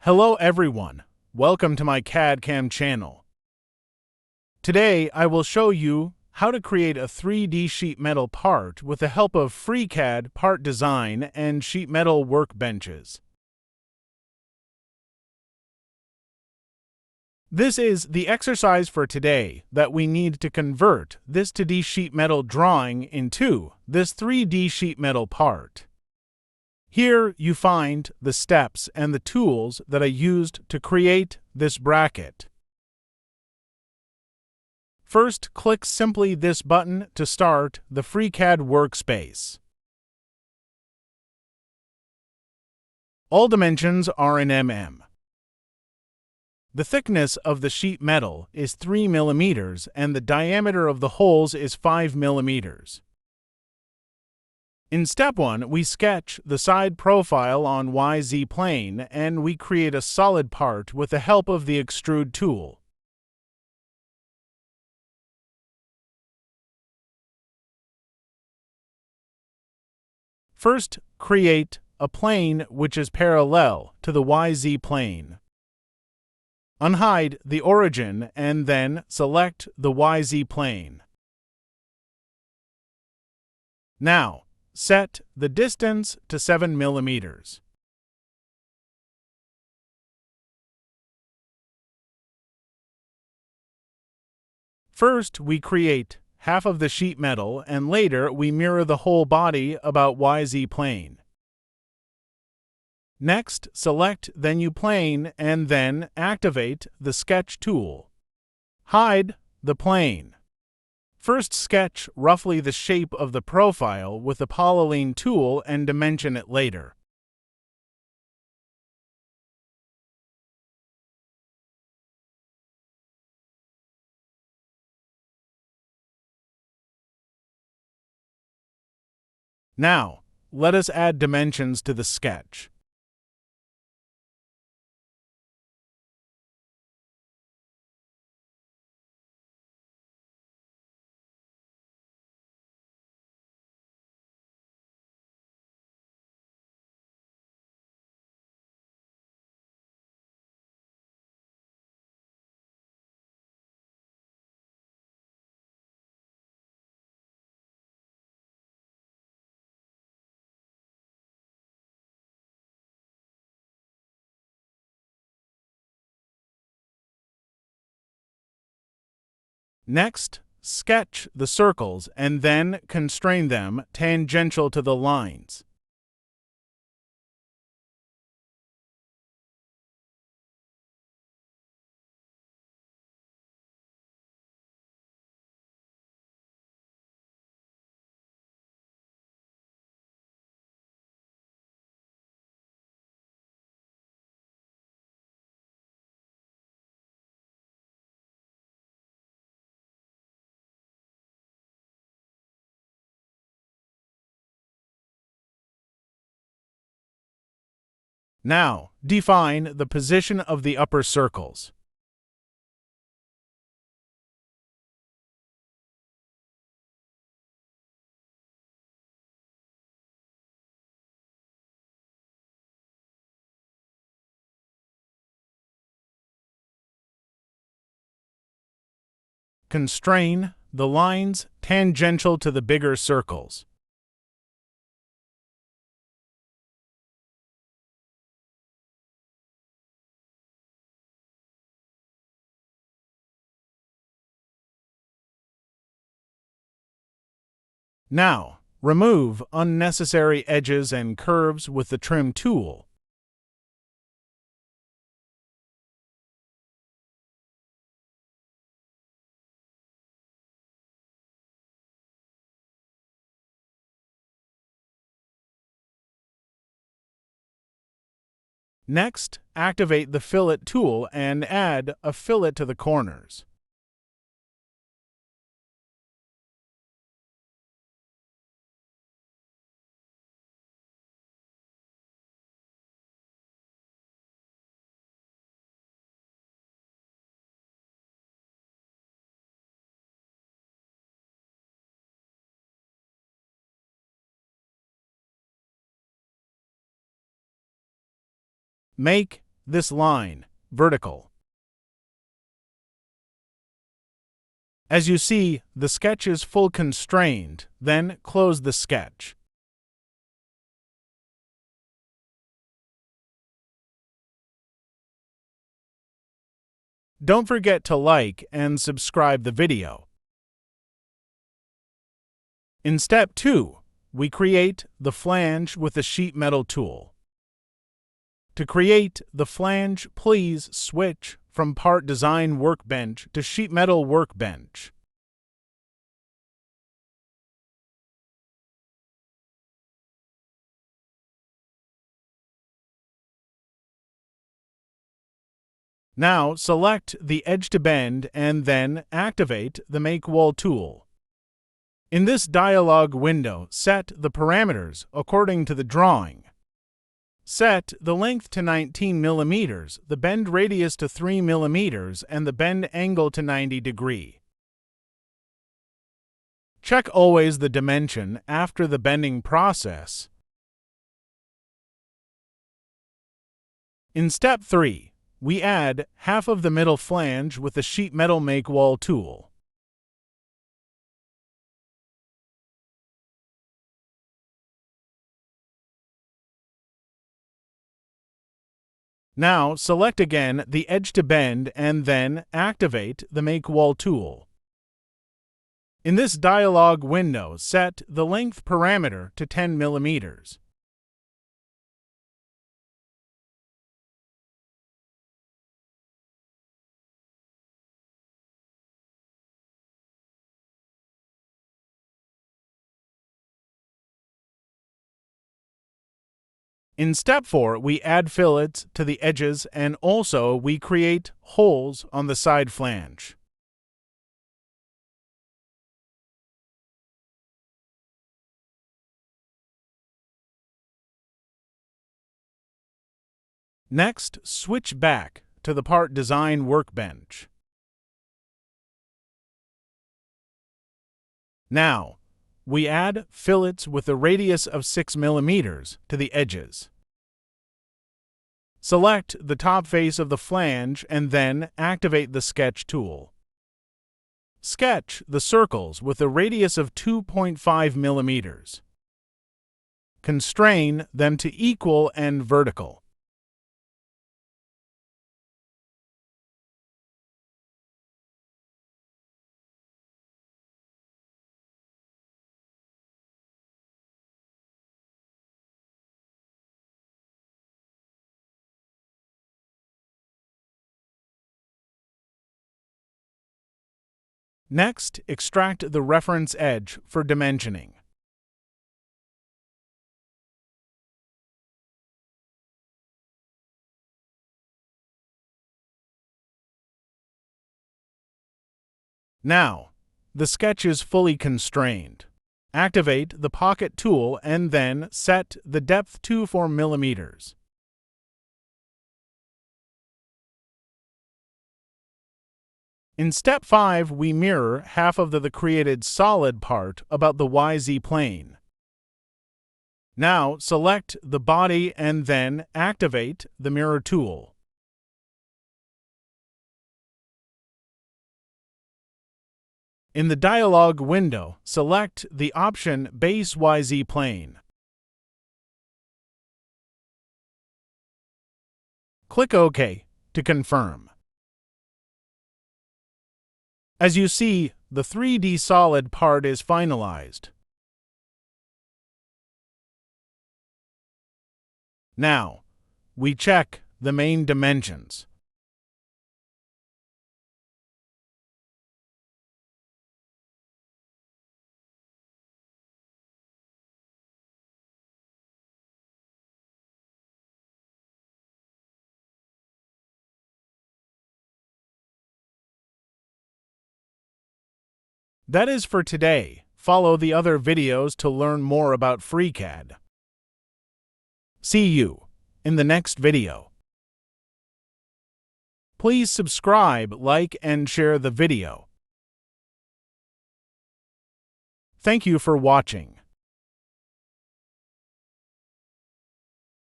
Hello everyone, welcome to my CAD/CAM channel. Today I will show you how to create a 3D sheet metal part with the help of FreeCAD part design and sheet metal workbenches. This is the exercise for today that we need to convert this 2D sheet metal drawing into this 3D sheet metal part. Here you find the steps and the tools that I used to create this bracket. First, click simply this button to start the FreeCAD workspace. All dimensions are in mm. The thickness of the sheet metal is 3 mm and the diameter of the holes is 5 mm. In step 1, we sketch the side profile on YZ plane and we create a solid part with the help of the Extrude tool. First, create a plane which is parallel to the YZ plane. Unhide the origin and then select the YZ plane. Now, set the distance to 7 mm. First, we create half of the sheet metal and later we mirror the whole body about YZ plane. Next, select the new plane and then activate the Sketch tool. Hide the plane. First, sketch roughly the shape of the profile with the polyline tool and dimension it later. Now, let us add dimensions to the sketch. Next, sketch the circles and then constrain them tangential to the lines. Now, define the position of the upper circles. Constrain the lines tangential to the bigger circles. Now, remove unnecessary edges and curves with the Trim tool. Next, activate the Fillet tool and add a fillet to the corners. Make this line vertical. As you see, the sketch is full constrained, then close the sketch. Don't forget to like and subscribe the video. In step 2, we create the flange with the sheet metal tool. To create the flange, please switch from Part Design Workbench to Sheet Metal Workbench. Now select the edge to bend and then activate the Make Wall tool. In this dialog window, set the parameters according to the drawing. Set the length to 19 mm, the bend radius to 3 mm, and the bend angle to 90 degrees. Check always the dimension after the bending process. In step 3, we add half of the middle flange with the Sheet Metal Make Wall tool. Now select again the edge to bend and then activate the Make Wall tool. In this dialog window, set the length parameter to 10 mm. In step 4, we add fillets to the edges and also we create holes on the side flange. Next, switch back to the Part Design Workbench. Now, we add fillets with a radius of 6 mm to the edges. Select the top face of the flange and then activate the Sketch tool. Sketch the circles with a radius of 2.5 mm. Constrain them to equal and vertical. Next, extract the reference edge for dimensioning. Now, the sketch is fully constrained. Activate the Pocket tool and then set the depth to 4 mm. In step 5, we mirror half of the created solid part about the YZ plane. Now select the body and then activate the mirror tool. In the dialog window, select the option Base YZ plane. Click OK to confirm. As you see, the 3D solid part is finalized. Now, we check the main dimensions. That is for today. Follow the other videos to learn more about FreeCAD. See you in the next video. Please subscribe, like, and share the video. Thank you for watching.